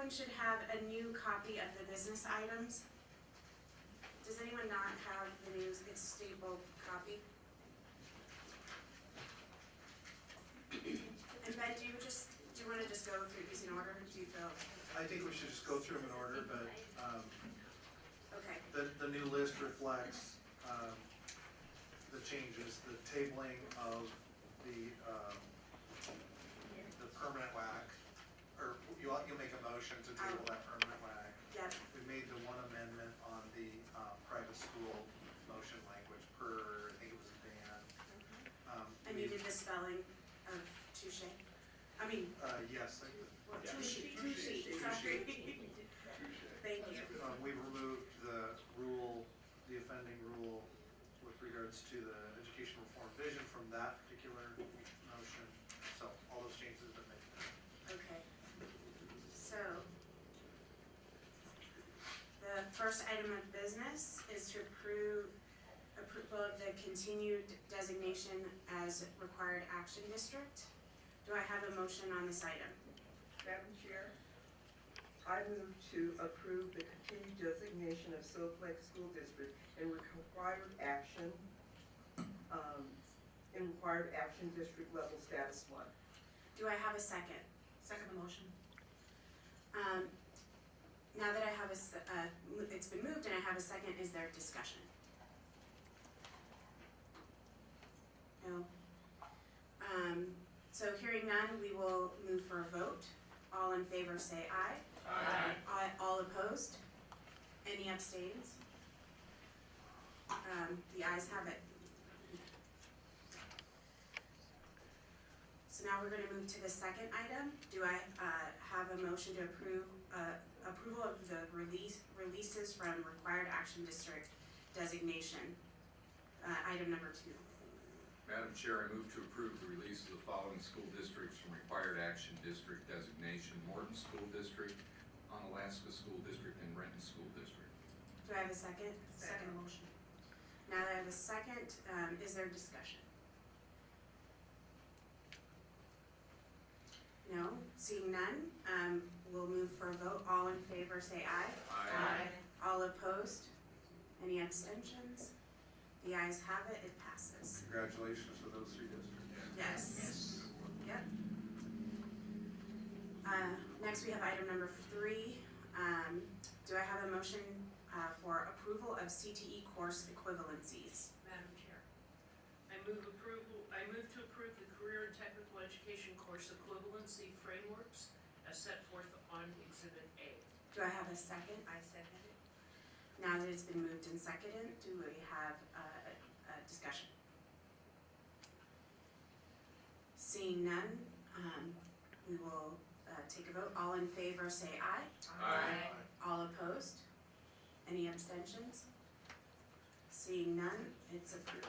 everyone should have a new copy of the business items. Does anyone not have the new stapled copy? And Ben, do you want to just go through these in order? Do you feel? I think we should just go through them in order, but Okay. the new list reflects the changes, the tabling of the permanent WAC, or you'll make a motion to table that permanent WAC. Yeah. We made the one amendment on the private school motion language per, I think it was Dan. And you did the spelling of touche? I mean, Yes. touche, sorry. Thank you. We've removed the rule, the offending rule with regards to the education reform vision from that particular motion. So all those changes have been made. Okay. So, the first item of business is to approve approval of the continued designation as required action district. Do I have a motion on this item? Madam Chair, I move to approve the continued designation of Silverlake School District in required action district level status 1. Do I have a second? Second the motion. Now that I have it's been moved and I have a second, is there discussion? No. So hearing none, we will move for a vote. All in favor say aye. Aye. All opposed? Any abstains? The ayes have it. So now we're going to move to the second item. Do I have a motion to approve approval of the releases from required action district designation? Item number 2. Madam Chair, I move to approve the release of the following school districts from required action district designation: Morton School District, Onalaska School District, and Renton School District. Do I have a second? Second the motion. Now that I have a second, is there discussion? No? Seeing none, we'll move for a vote. All in favor say aye. Aye. All opposed? Any abstentions? The ayes have it, it passes. Congratulations to those 3 districts. Yes. Yep. Next we have item number 3. Do I have a motion for approval of CTE course equivalencies? Madam Chair, I move to approve the career and technical education course equivalency frameworks as set forth on Exhibit A. Do I have a second? I second it. Now that it's been moved and seconded, do we have a discussion? Seeing none, we will take a vote. All in favor say aye. Aye. All opposed? Any abstentions? Seeing none, it's approved.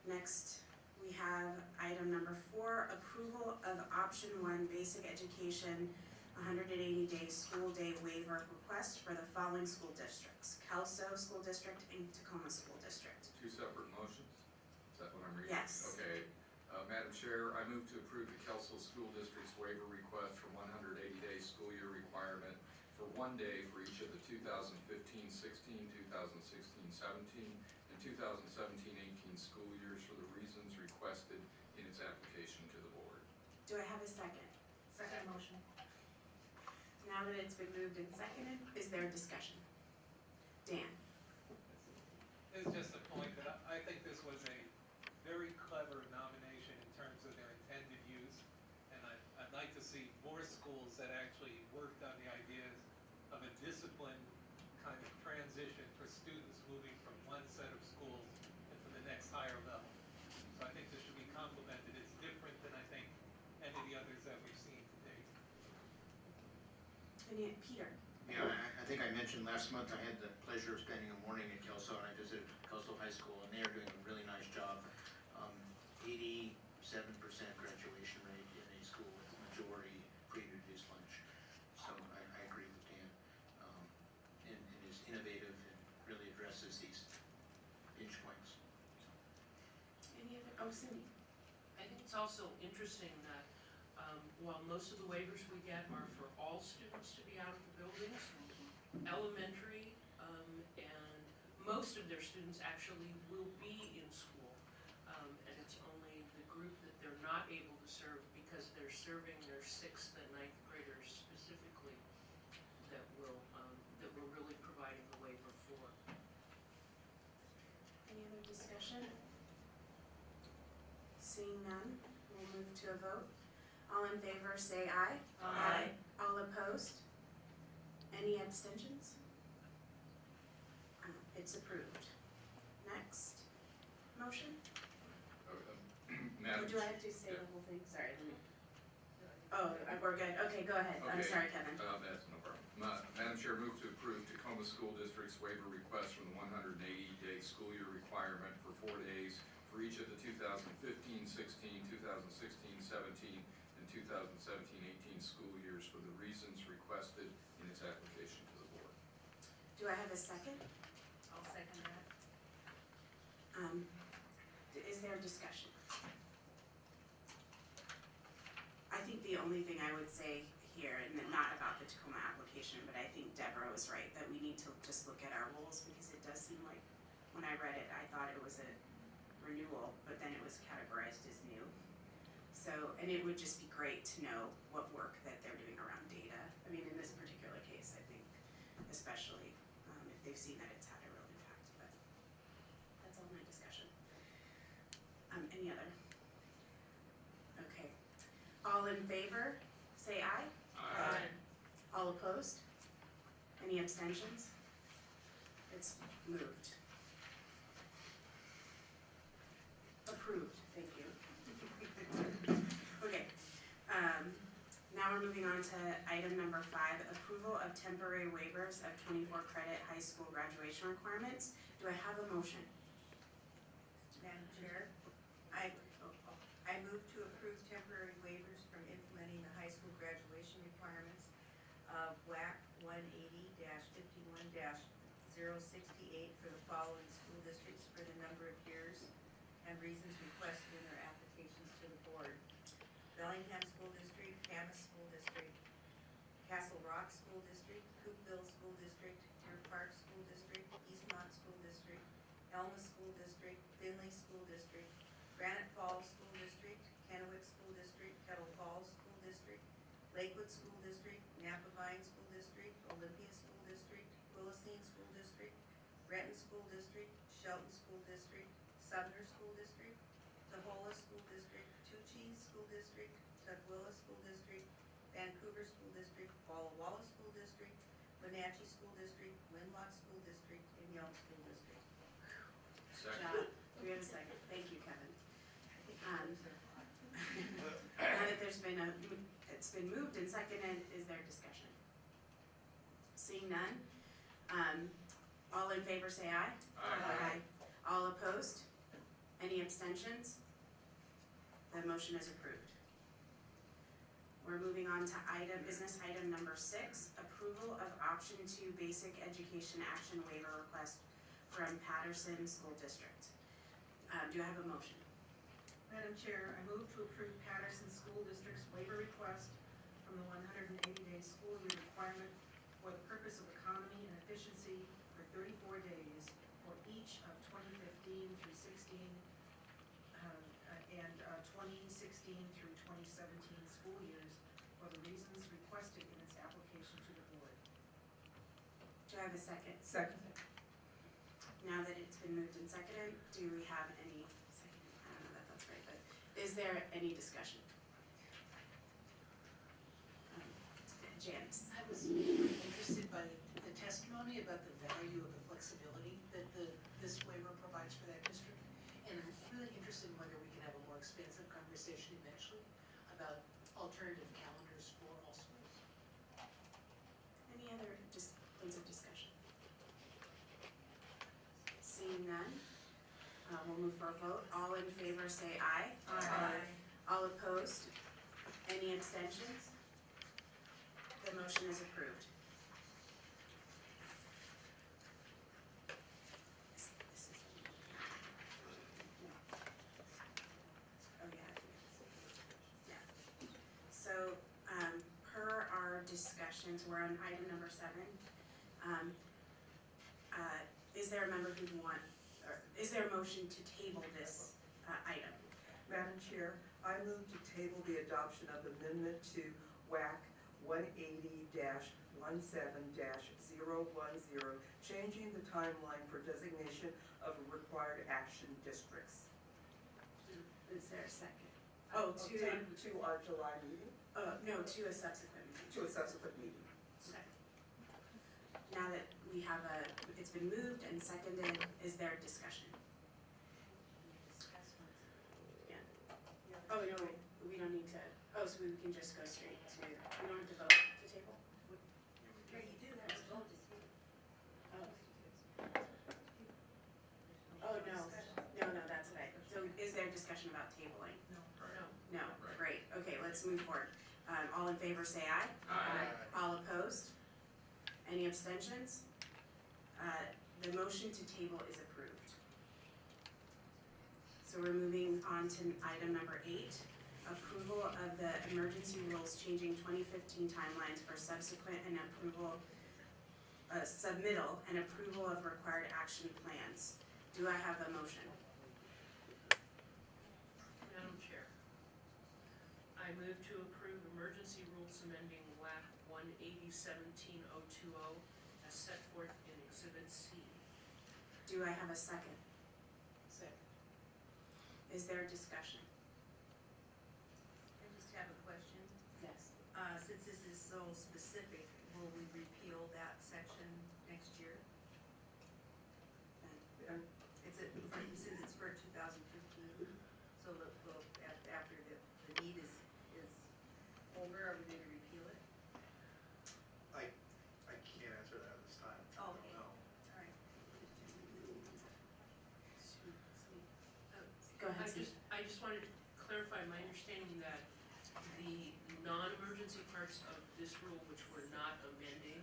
Next, we have item number 4, approval of option 1 basic education 180-day school day waiver request for the following school districts: Kelso School District and Tacoma School District. 2 separate motions? Is that what I'm reading? Yes. Okay. Madam Chair, I move to approve the Kelso School District's waiver request for 180-day school year requirement for 1 day for each of the 2015-16, 2016-17, and 2017-18 school years for the reasons requested in its application to the board. Do I have a second? Second motion. Now that it's been moved and seconded, is there a discussion? Dan? It's just a point that I think this was a very clever nomination in terms of their intended use. And I'd like to see more schools that actually worked on the ideas of a disciplined kind of transition for students moving from one set of schools into the next higher level. So I think this should be complimented. It's different than I think any of the others that we've seen to date. Peter? Yeah, I think I mentioned last month I had the pleasure of spending a morning at Kelso, and I visited Kelso High School, and they are doing a really nice job. 87% graduation rate in a school with the majority pre-reduced lunch. So I agree with Dan. And it is innovative and really addresses these pinch points. Any other? Oh, Cindy. I think it's also interesting that While most of the waivers we get are for all students to be out of the buildings, elementary, and most of their students actually will be in school. And it's only the group that they're not able to serve because they're serving their 6th and 9th graders specifically that we're really providing the waiver for. Any other discussion? Seeing none, we'll move to a vote. All in favor, say aye. Aye. All opposed? Any abstentions? It's approved. Next, motion? Madam Do I have to say the whole thing? Sorry, let me. Oh, we're good. Okay, go ahead. I'm Okay. sorry, Kevin. That's no problem. Madam Chair, move to approve Tacoma School District's waiver request from the 180-day school year requirement for 4 days for each of the 2015-16, 2016-17, and 2017-18 school years for the reasons requested in its application to the board. Do I have a second? I'll second that. Is there discussion? I think the only thing I would say here, and not about the Tacoma application, but I think Deborah was right, that we need to just look at our rules, because it does seem like, when I read it, I thought it was a renewal, but then it was categorized as new. So, and it would just be great to know what work that they're doing around data. I mean, in this particular case, I think, especially if they've seen that it's had a real impact, but that's all my discussion. Any other? Okay. All in favor, say aye. All opposed? Any abstentions? It's moved. Approved, thank you. Okay, now we're moving on to item number 5, approval of temporary waivers of 24 credit high school graduation requirements. Do I have a motion? Madam Chair, I move to approve temporary waivers from implementing the high school graduation requirements of WAC 180-51-068 for the following school districts for the number of years and reasons requested in their applications to the board. Bellingham School District, Camas School District, Castle Rock School District, Coopville School District, Deer Park School District, Eastmont School District, Elma School District, Finley School District, Granite Falls School District, Kennewick School District, Kettle Falls School District, Lakewood School District, Napa Vine School District, Olympia School District, Willesden School District, Renton School District, Shelton School District, Sumner School District, Tahola School District, Tucci School District, Tukwila School District, Vancouver School District, Walla Walla School District, Wenatchee School District, Winlock School District, and Yelm School District. Second. Do we have a second? Thank you, Kevin. Now that it's been moved and seconded, is there discussion? Seeing none, all in favor say aye. Aye. All opposed? Any abstentions? The motion is approved. We're moving on to business item number 6, approval of option 2 basic education action waiver request from Patterson School District. Do I have a motion? Madam Chair, I move to approve Patterson School District's waiver request from the 180-day school year requirement for the purpose of economy and efficiency for 34 days for each of 2015 through 16 and 2016 through 2017 school years for the reasons requested in its application to the board. Do I have a second? Second. Now that it's been moved and seconded, do we have any second? I don't know that that's right, but is there any discussion? Janice? I was interested by the testimony about the value of the flexibility that this waiver provides for that district. And I'm really interested in whether we can have a more expansive conversation eventually about alternative calendars for all schools. Any other points of discussion? Seeing none, we'll move for a vote. All in favor say aye. Aye. All opposed? Any abstentions? The motion is approved. Oh, yeah, I think it's, yeah. discussion, so we're on item number 7. Is there a member who'd want, or is there a motion to table this item? Madam Chair, I move to table the adoption of amendment to WAC 180-17-010, changing the timeline for designation of required action districts. Is there a second? Oh, To our July meeting, no, to a subsequent meeting. to a subsequent meeting. Now that we have it's been moved and seconded, is there discussion? Oh, no, we don't need to, so we can just go straight to, we don't have to vote to table? Yeah, you do have to vote to see. Oh, no, that's right. So is there discussion about tabling? No, Right. great, okay, let's move forward. All in favor say aye. Aye. All opposed? Any abstentions? The motion to table is approved. So we're moving on to item number 8, approval of the emergency rules changing 2015 timelines for subsequent and approval, submittal and approval of required action plans. Do I have a motion? Madam Chair, I move to approve emergency rules amending WAC 180-17-020 as set forth in Exhibit C. Do I have a second? Second. Is there a discussion? I just have a question. Yes. Since this is so specific, will we repeal that section next year? And Since it's for 2015, so after the need is over, are we going to repeal it? I can't answer that at this time. Oh, I okay. don't know. All right. Go ahead, Steve. I just wanted to clarify my understanding that the non-emergency parts of this rule, which we're not amending,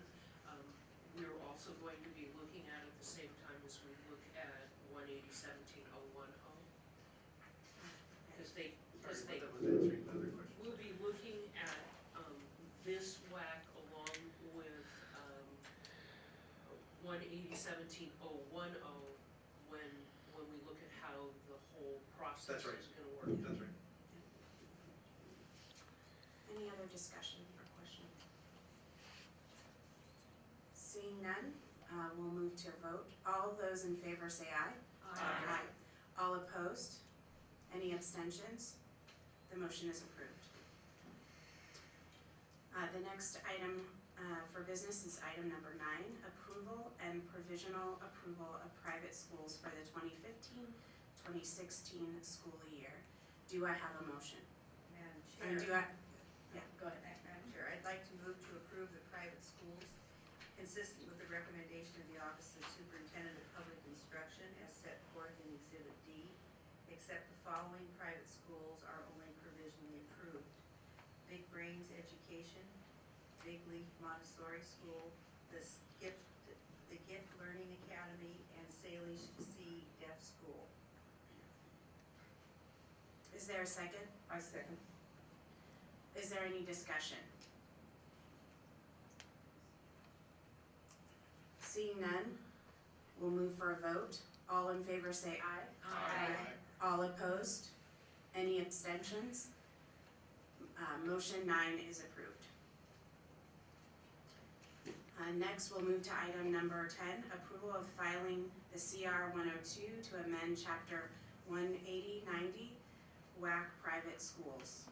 we're also going to be looking at the same time as we look at 180-17-010. Because Sorry, because but that was answering the other question. we'll be looking at this WAC along with 180-17-010 when we look at how the whole process That's right. is going to work. That's right. Any other discussion or question? Seeing none, we'll move to a vote. All those in favor say aye. Aye. All opposed? Any abstentions? The motion is approved. The next item for business is item number 9, approval and provisional approval of private schools for the 2015-2016 school year. Do I have a motion? Madam And Chair. do I, yeah, go ahead. Madam Chair, I'd like to move to approve the private schools consistent with the recommendation of the Office of Superintendent of Public Instruction as set forth in Exhibit D, except the following private schools are only provisionally approved. Big Brains Education, Big Leaf Montessori School, the Gift Learning Academy, and Salish C Deaf School. Is there a second? I second. Is there any discussion? Seeing none, we'll move for a vote. All in favor say aye. Aye. All opposed? Any abstentions? Motion 9 is approved. Next, we'll move to item number 10, approval of filing the CR 102 to amend Chapter 18090, WAC Private Schools.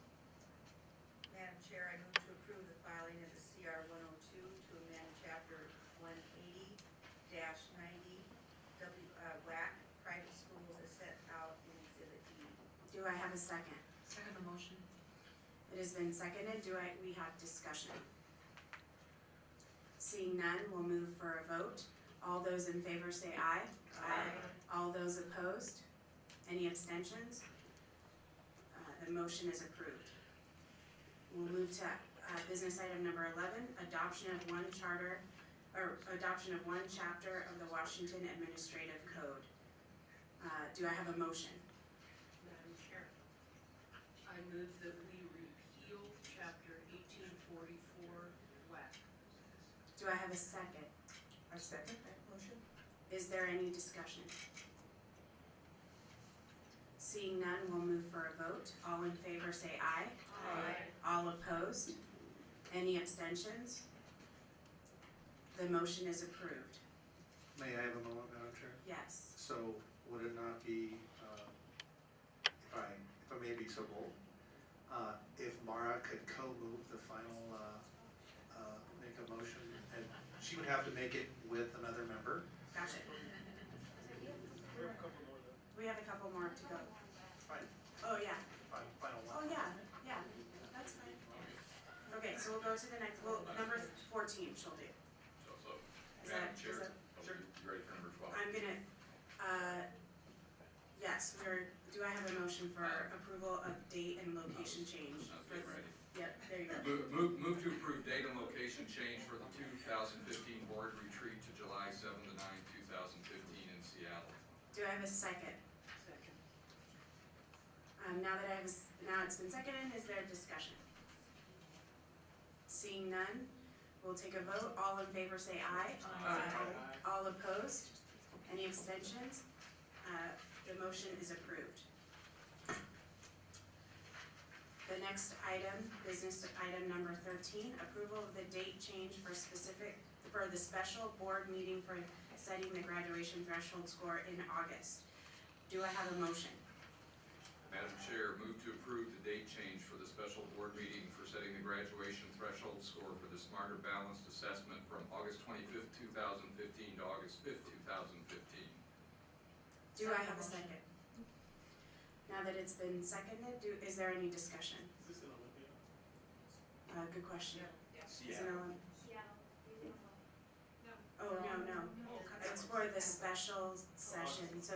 Madam Chair, I move to approve the filing of the CR 102 to amend Chapter 180-90 WAC Private Schools as set out in Exhibit D. Do I have a second? Second the motion. It has been seconded. We have discussion? Seeing none, we'll move for a vote. All those in favor say aye. Aye. All those opposed? Any abstentions? The motion is approved. We'll move to business item number 11, adoption of one chapter of the Washington Administrative Code. Do I have a motion? Madam Chair, I move that we repeal Chapter 1844 WAC. Do I have a second? I second that motion. Is there any discussion? Seeing none, we'll move for a vote. All in favor say aye. All opposed? Any abstentions? The motion is approved. May I have a moment, Madam Chair? Yes. So would it not be, if I may be so bold, if Mara could co-move the final, make a motion, and she would have to make it with another member? Gotcha. We have a couple more to go. Fine. Oh, yeah. Final Oh, one. yeah, that's fine. Okay, so we'll go to the next, well, number 14 she'll do. So, Is Madam that- is Chair, that- you ready for number 12? I'm gonna, yes, do I have a motion for approval of date and location change? I was getting ready. Yep, there you go. Move to approve date and location change for the 2015 board retreat to July 7 to 9, 2015 in Seattle. Do I have a second? Second. Now it's been seconded, is there discussion? Seeing none, we'll take a vote. All in favor say aye. All opposed? Any abstentions? The motion is approved. The next item, business item number 13, approval of the date change for the special board meeting for setting the graduation threshold score in August. Do I have a motion? Madam Chair, move to approve the date change for the special board meeting for setting the graduation threshold score for the Smarter Balanced Assessment from August 25th, 2015 to August 5th, 2015. Do I have a second? Now that it's been seconded, is there any discussion? Is this an Olympia? Good question. Yes. Is it on? Oh, no. It's for the special session, so